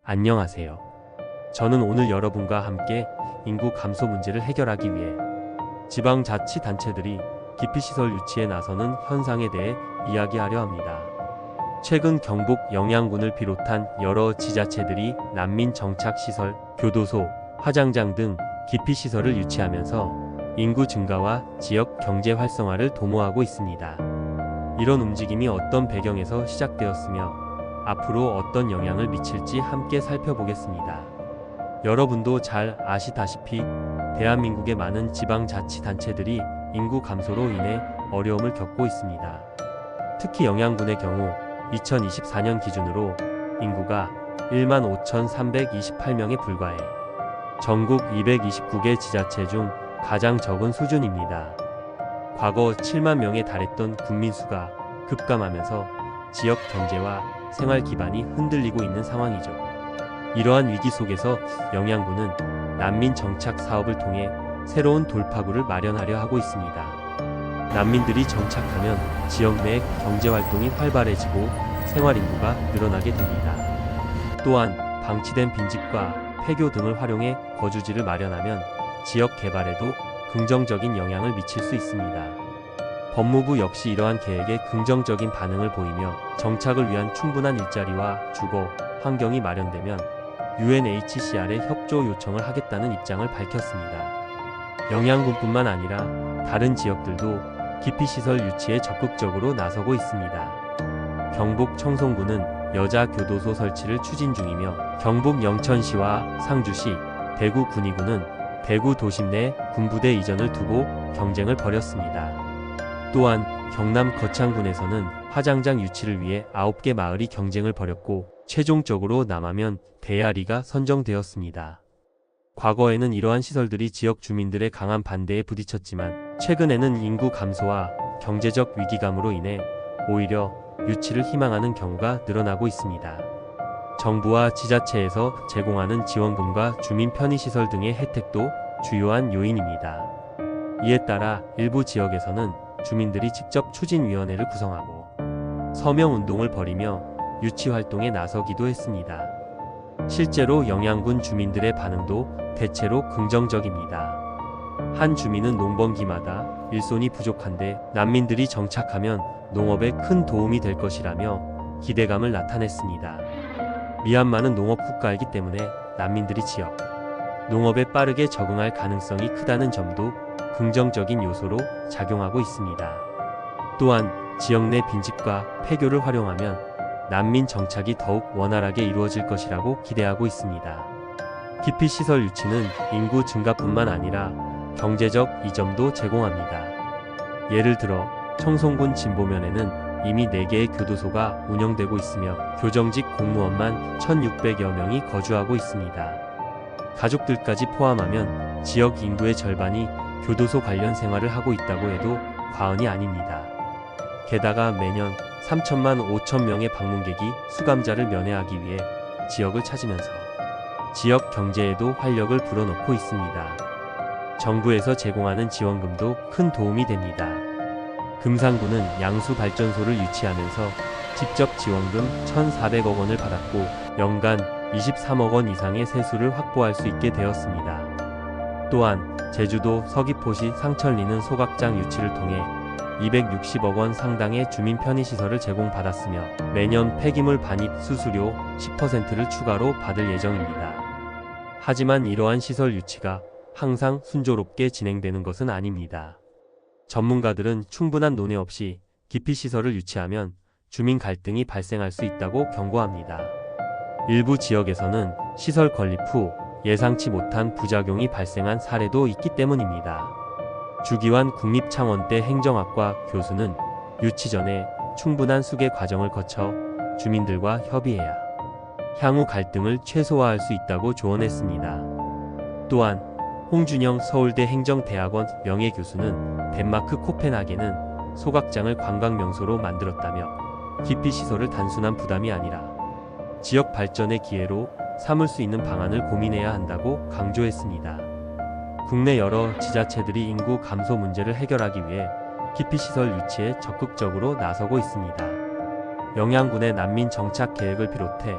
안녕하세요. 저는 오늘 여러분과 함께 인구 감소 문제를 해결하기 위해 지방자치단체들이 기피시설 유치에 나서는 현상에 대해 이야기하려 합니다. 최근 경북 영양군을 비롯한 여러 지자체들이 난민 정착시설, 교도소, 화장장 등 기피시설을 유치하면서 인구 증가와 지역 경제 활성화를 도모하고 있습니다. 이런 움직임이 어떤 배경에서 시작되었으며 앞으로 어떤 영향을 미칠지 함께 살펴보겠습니다. 여러분도 잘 아시다시피 대한민국의 많은 지방자치단체들이 인구 감소로 인해 어려움을 겪고 있습니다. 특히 영양군의 경우 2024년 기준으로 인구가 15,328명에 불과해 전국 229개 지자체 중 가장 적은 수준입니다. 과거 7만 명에 달했던 국민 수가 급감하면서 지역 경제와 생활 기반이 흔들리고 있는 상황이죠. 이러한 위기 속에서 영양군은 난민 정착 사업을 통해 새로운 돌파구를 마련하려 하고 있습니다. 난민들이 정착하면 지역 내 경제 활동이 활발해지고 생활 인구가 늘어나게 됩니다. 또한 방치된 빈집과 폐교 등을 활용해 거주지를 마련하면 지역 개발에도 긍정적인 영향을 미칠 수 있습니다. 법무부 역시 이러한 계획에 긍정적인 반응을 보이며 정착을 위한 충분한 일자리와 주거, 환경이 마련되면 UNHCR에 협조 요청을 하겠다는 입장을 밝혔습니다. 영양군뿐만 아니라 다른 지역들도 기피시설 유치에 적극적으로 나서고 있습니다. 경북 청송군은 여자 교도소 설치를 추진 중이며 경북 영천시와 상주시, 대구 군위군은 대구 도심 내 군부대 이전을 두고 경쟁을 벌였습니다. 또한 경남 거창군에서는 화장장 유치를 위해 9개 마을이 경쟁을 벌였고 최종적으로 남하면 대야리가 선정되었습니다. 과거에는 이러한 시설들이 지역 주민들의 강한 반대에 부딪혔지만 최근에는 인구 감소와 경제적 위기감으로 인해 오히려 유치를 희망하는 경우가 늘어나고 있습니다. 정부와 지자체에서 제공하는 지원금과 주민 편의시설 등의 혜택도 주요한 요인입니다. 이에 따라 일부 지역에서는 주민들이 직접 추진위원회를 구성하고 서명운동을 벌이며 유치활동에 나서기도 했습니다. 실제로 영양군 주민들의 반응도 대체로 긍정적입니다. 한 주민은 농번기마다 일손이 부족한데 난민들이 정착하면 농업에 큰 도움이 될 것이라며 기대감을 나타냈습니다. 미얀마는 농업 국가이기 때문에 난민들이 지역 농업에 빠르게 적응할 가능성이 크다는 점도 긍정적인 요소로 작용하고 있습니다. 또한 지역 내 빈집과 폐교를 활용하면 난민 정착이 더욱 원활하게 이루어질 것이라고 기대하고 있습니다. 기피시설 유치는 인구 증가뿐만 아니라 경제적 이점도 제공합니다. 예를 들어 청송군 진보면에는 이미 4개의 교도소가 운영되고 있으며 교정직 공무원만 1,600여 명이 거주하고 있습니다. 가족들까지 포함하면 지역 인구의 절반이 교도소 관련 생활을 하고 있다고 해도 과언이 아닙니다. 게다가 매년 3천만 5천 명의 방문객이 수감자를 면회하기 위해 지역을 찾으면서 지역 경제에도 활력을 불어넣고 있습니다. 정부에서 제공하는 지원금도 큰 도움이 됩니다. 금산군은 양수발전소를 유치하면서 직접 지원금 1,400억 원을 받았고 연간 23억 원 이상의 세수를 확보할 수 있게 되었습니다. 또한 제주도 서귀포시 상천리는 소각장 유치를 통해 260억 원 상당의 주민 편의시설을 제공받았으며 매년 폐기물 반입 수수료 10%를 추가로 받을 예정입니다. 하지만 이러한 시설 유치가 항상 순조롭게 진행되는 것은 아닙니다. 전문가들은 충분한 논의 없이 기피시설을 유치하면 주민 갈등이 발생할 수 있다고 경고합니다. 일부 지역에서는 시설 건립 후 예상치 못한 부작용이 발생한 사례도 있기 때문입니다. 주기환 국립창원대 행정학과 교수는 유치 전에 충분한 수계 과정을 거쳐 주민들과 협의해야 향후 갈등을 최소화할 수 있다고 조언했습니다. 또한 홍준영 서울대 행정대학원 명예교수는 덴마크 코펜하겐은 소각장을 관광명소로 만들었다며 기피시설을 단순한 부담이 아니라 지역 발전의 기회로 삼을 수 있는 방안을 고민해야 한다고 강조했습니다. 국내 여러 지자체들이 인구 감소 문제를 해결하기 위해 기피시설 유치에 적극적으로 나서고 있습니다. 영양군의 난민 정착 계획을 비롯해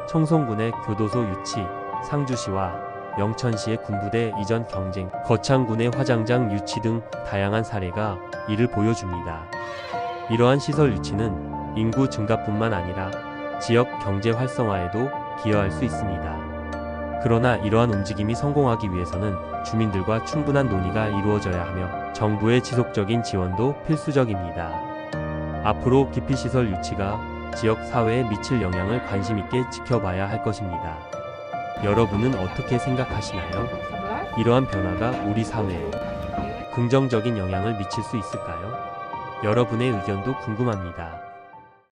청송군의 교도소 유치, 상주시와 영천시의 군부대 이전 경쟁, 거창군의 화장장 유치 등 다양한 사례가 이를 보여줍니다. 이러한 시설 유치는 인구 증가뿐만 아니라 지역 경제 활성화에도 기여할 수 있습니다. 그러나 이러한 움직임이 성공하기 위해서는 주민들과 충분한 논의가 이루어져야 하며 정부의 지속적인 지원도 필수적입니다. 앞으로 기피시설 유치가 지역 사회에 미칠 영향을 관심 있게 지켜봐야 할 것입니다. 여러분은 어떻게 생각하시나요? 이러한 변화가 우리 사회에 긍정적인 영향을 미칠 수 있을까요? 여러분의 의견도 궁금합니다.